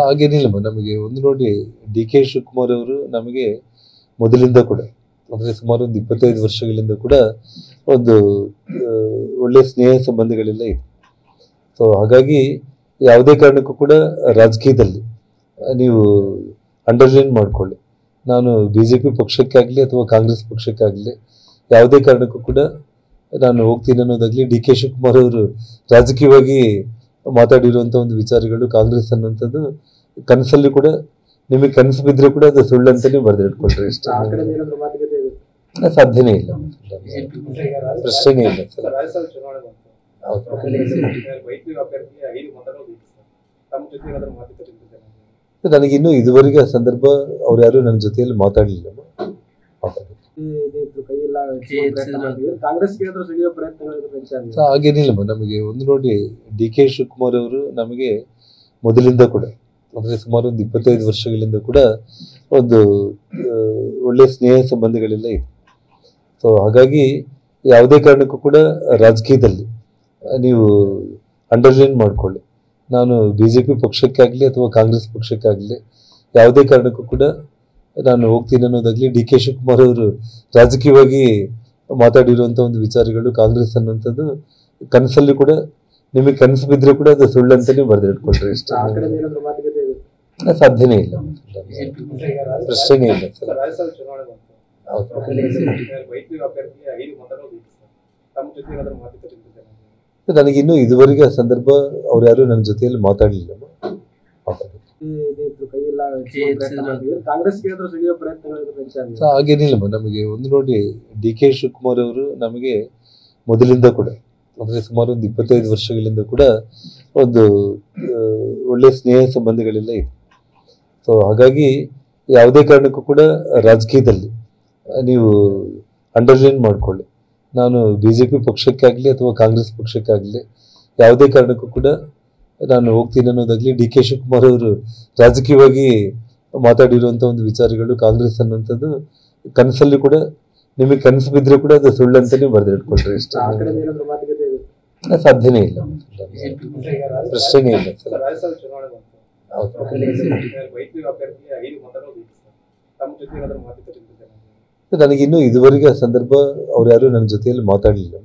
ಹಾಗೇನಿಲ್ಲ ನಮಗೆ ಒಂದು ನೋಡಿ ಡಿ.ಕೆ. ಶಿವಕುಮಾರ್ ಅವರು ನಮಗೆ ಮೊದಲಿಂದ ಕೂಡ ಅಂದ್ರೆ ಸುಮಾರು ಒಂದು 25 ವರ್ಷಗಳಿಂದ ಕೂಡ ಒಂದು ಒಳ್ಳೆ ಸ್ನೇಹ ಸಂಬಂಧಗಳೆಲ್ಲ ಇದೆ. ಸೊ ಹಾಗಾಗಿ ಯಾವುದೇ ಕಾರಣಕ್ಕೂ ಕೂಡ ರಾಜಕೀಯದಲ್ಲಿ ನೀವು ಅಂಡರ್ಲೈನ್ ಮಾಡ್ಕೊಳ್ಳಿ, ನಾನು BJP ಪಕ್ಷಕ್ಕಾಗಲಿ ಅಥವಾ ಕಾಂಗ್ರೆಸ್ ಪಕ್ಷಕ್ಕಾಗಲಿ ಯಾವುದೇ ಕಾರಣಕ್ಕೂ ಕೂಡ ನಾನು ಹೋಗ್ತೀನಿ ಅನ್ನೋದಾಗ್ಲಿ, ಡಿ.ಕೆ. ಶಿವಕುಮಾರ್ ಅವರು ರಾಜಕೀಯವಾಗಿ ಮಾತಾಡಿರುವಂಥ ಒಂದು ವಿಚಾರಗಳು ಕಾಂಗ್ರೆಸ್ ಅನ್ನುವಂಥದ್ದು ಕನಸಲ್ಲಿ ಕೂಡ ನಿಮಗೆ ಕನಸು ಬಿದ್ದರೆ ಕೂಡ ಅದು ಸುಳ್ಳು ಅಂತ ನೀವು ಬರೆದಿಟ್ಕೊಳ್ರಿ ಇಷ್ಟ. ಸಾಧ್ಯನೇ ಇಲ್ಲ, ಪ್ರಶ್ನೆನೇ ಇಲ್ಲ ಸರ್. ನನಗಿನ್ನೂ ಇದುವರೆಗೆ ಆ ಸಂದರ್ಭ ಅವ್ರು ಯಾರು ನನ್ನ ಜೊತೆಯಲ್ಲಿ ಮಾತಾಡಲಿಲ್ಲ. ಹಾಗೇನಿಲ್ಲ ನಮಗೆ ಒಂದು ನೋಡಿ ಡಿ.ಕೆ. ಶಿವಕುಮಾರ್ ಅವರು ನಮಗೆ ಮೊದಲಿಂದ ಕೂಡ ಅಂದ್ರೆ ಸುಮಾರು ಒಂದು 25 ವರ್ಷಗಳಿಂದ ಕೂಡ ಒಂದು ಒಳ್ಳೆ ಸ್ನೇಹ ಸಂಬಂಧಗಳೆಲ್ಲ ಇದೆ. ಸೊ ಹಾಗಾಗಿ ಯಾವುದೇ ಕಾರಣಕ್ಕೂ ಕೂಡ ರಾಜಕೀಯದಲ್ಲಿ ನೀವು ಅಂಡರ್ಲೈನ್ ಮಾಡ್ಕೊಳ್ಳಿ, ನಾನು BJP ಪಕ್ಷಕ್ಕಾಗಲಿ ಅಥವಾ ಕಾಂಗ್ರೆಸ್ ಪಕ್ಷಕ್ಕಾಗಲಿ ಯಾವುದೇ ಕಾರಣಕ್ಕೂ ಕೂಡ ನಾನು ಹೋಗ್ತೀನಿ ಅನ್ನೋದಾಗ್ಲಿ, ಡಿ.ಕೆ. ಶಿವಕುಮಾರ್ ಅವರು ರಾಜಕೀಯವಾಗಿ ಮಾತಾಡಿರುವಂಥ ಒಂದು ವಿಚಾರಗಳು ಕಾಂಗ್ರೆಸ್ ಅನ್ನುವಂಥದ್ದು ಕನಸಲ್ಲಿ ಕೂಡ ನಿಮಗೆ ಕನಸು ಬಿದ್ದರೆ ಕೂಡ ಅದು ಸುಳ್ಳು ಅಂತ ನೀವು ಬರೆದಿಟ್ಕೊಳ್ರಿ ಇಷ್ಟ. ಸಾಧ್ಯನೇ ಇಲ್ಲ, ಪ್ರಶ್ನೆನೇ ಇಲ್ಲ ಸರ್. ನನಗಿನ್ನೂ ಇದುವರೆಗೆ ಆ ಸಂದರ್ಭ ಅವ್ರು ಯಾರು ನನ್ನ ಜೊತೆಯಲ್ಲಿ ಮಾತಾಡಲಿಲ್ಲ. ಹಾಗೇನಿಲ್ಲ ನಮಗೆ ಒಂದು ನೋಡಿ ಡಿ.ಕೆ. ಶಿವಕುಮಾರ್ ಅವರು ನಮಗೆ ಮೊದಲಿಂದ ಕೂಡ ಅಂದ್ರೆ ಸುಮಾರು ಒಂದು 25 ವರ್ಷಗಳಿಂದ ಕೂಡ ಒಂದು ಒಳ್ಳೆ ಸ್ನೇಹ ಸಂಬಂಧಗಳೆಲ್ಲ ಇದೆ. ಸೊ ಹಾಗಾಗಿ ಯಾವುದೇ ಕಾರಣಕ್ಕೂ ಕೂಡ ರಾಜಕೀಯದಲ್ಲಿ ನೀವು ಅಂಡರ್ಲೈನ್ ಮಾಡ್ಕೊಳ್ಳಿ, ನಾನು BJP ಪಕ್ಷಕ್ಕಾಗಲಿ ಅಥವಾ ಕಾಂಗ್ರೆಸ್ ಪಕ್ಷಕ್ಕಾಗಲಿ ಯಾವುದೇ ಕಾರಣಕ್ಕೂ ಕೂಡ ನಾನು ಹೋಗ್ತೀನಿ ಅನ್ನೋದಾಗ್ಲಿ, ಡಿ.ಕೆ. ಶಿವಕುಮಾರ್ ಅವರು ರಾಜಕೀಯವಾಗಿ ಮಾತಾಡಿರುವಂಥ ಒಂದು ವಿಚಾರಗಳು ಕಾಂಗ್ರೆಸ್ ಅನ್ನುವಂಥದ್ದು ಕನಸಲ್ಲಿ ಕೂಡ ನಿಮಗೆ ಕನಸು ಬಿದ್ದರೆ ಕೂಡ ಅದು ಸುಳ್ಳು ಅಂತ ನೀವು ಬರೆದಿಟ್ಕೊಳ್ರಿ ಇಷ್ಟ. ಸಾಧ್ಯನೇ ಇಲ್ಲ, ಪ್ರಶ್ನೆನೇ ಇಲ್ಲ ಸರ್. ನನಗಿನ್ನೂ ಇದುವರೆಗೆ ಆ ಸಂದರ್ಭ ಅವ್ರು ಯಾರು ನನ್ನ ಜೊತೆಯಲ್ಲಿ ಮಾತಾಡಲಿಲ್ಲ.